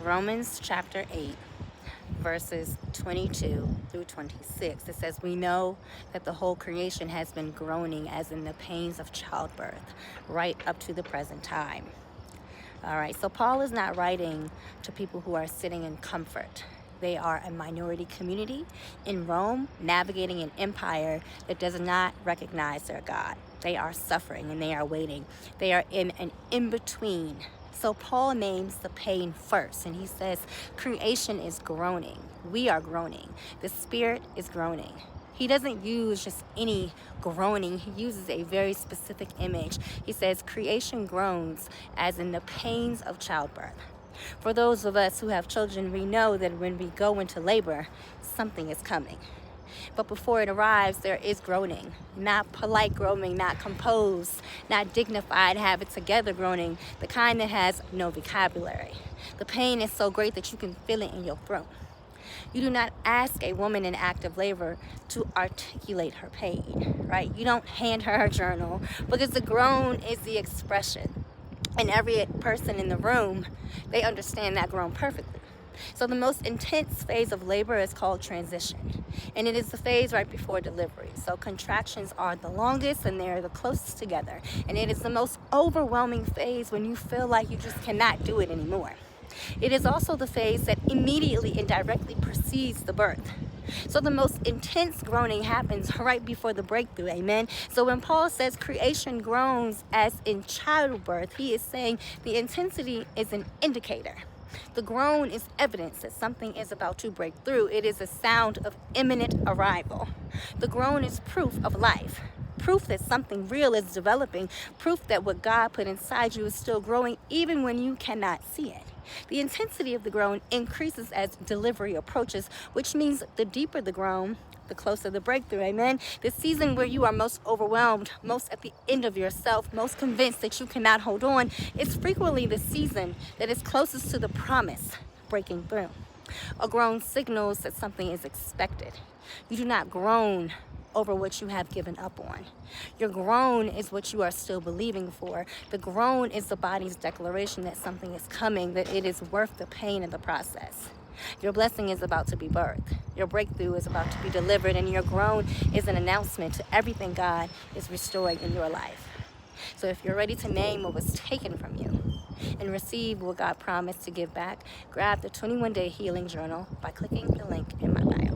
Romans chapter 8, verses 22 through 26. It says, "We know that the whole creation has been groaning as in the pains of childbirth, right up to the present time." All right, so Paul is not writing to people who are sitting in comfort. They are a minority community in Rome, navigating an empire that does not recognize their God. They are suffering and they are waiting. They are in an in-between. So Paul names the pain first, and he says, creation is groaning. We are groaning. The spirit is groaning. He doesn't use just any groaning. He uses a very specific image. He says, creation groans as in the pains of childbirth. For those of us who have children, we know that when we go into labor, something is coming. But before it arrives, there is groaning. Not polite groaning, not composed, not dignified, have it together groaning, the kind that has no vocabulary. The pain is so great that you can feel it in your throat. You do not ask a woman in active labor to articulate her pain, right? You don't hand her journal, because the groan is the expression. And every person in the room, they understand that groan perfectly. So the most intense phase of labor is called transition, and it is the phase right before delivery. So contractions are the longest and they're the closest together, and it is the most overwhelming phase when you feel like you just cannot do it anymore. It is also the phase that immediately and directly precedes the birth. So the most intense groaning happens right before the breakthrough, amen? So when Paul says creation groans as in childbirth, he is saying the intensity is an indicator. The groan is evidence that something is about to break through. It is a sound of imminent arrival. The groan is proof of life. Proof that something real is developing. Proof that what God put inside you is still growing even when you cannot see it. The intensity of the groan increases as delivery approaches, which means the deeper the groan, the closer the breakthrough, amen? The season where you are most overwhelmed, most at the end of yourself, most convinced that you cannot hold on, is frequently the season that is closest to the promise breaking through. A groan signals that something is expected. You do not groan over what you have given up on. Your groan is what you are still believing for. The groan is the body's declaration that something is coming, that it is worth the pain in the process. Your blessing is about to be birthed. Your breakthrough is about to be delivered, and your groan is an announcement to everything God is restoring in your life. So if you're ready to name what was taken from you and receive what God promised to give back, grab the 21-day healing journal by clicking the link in my bio.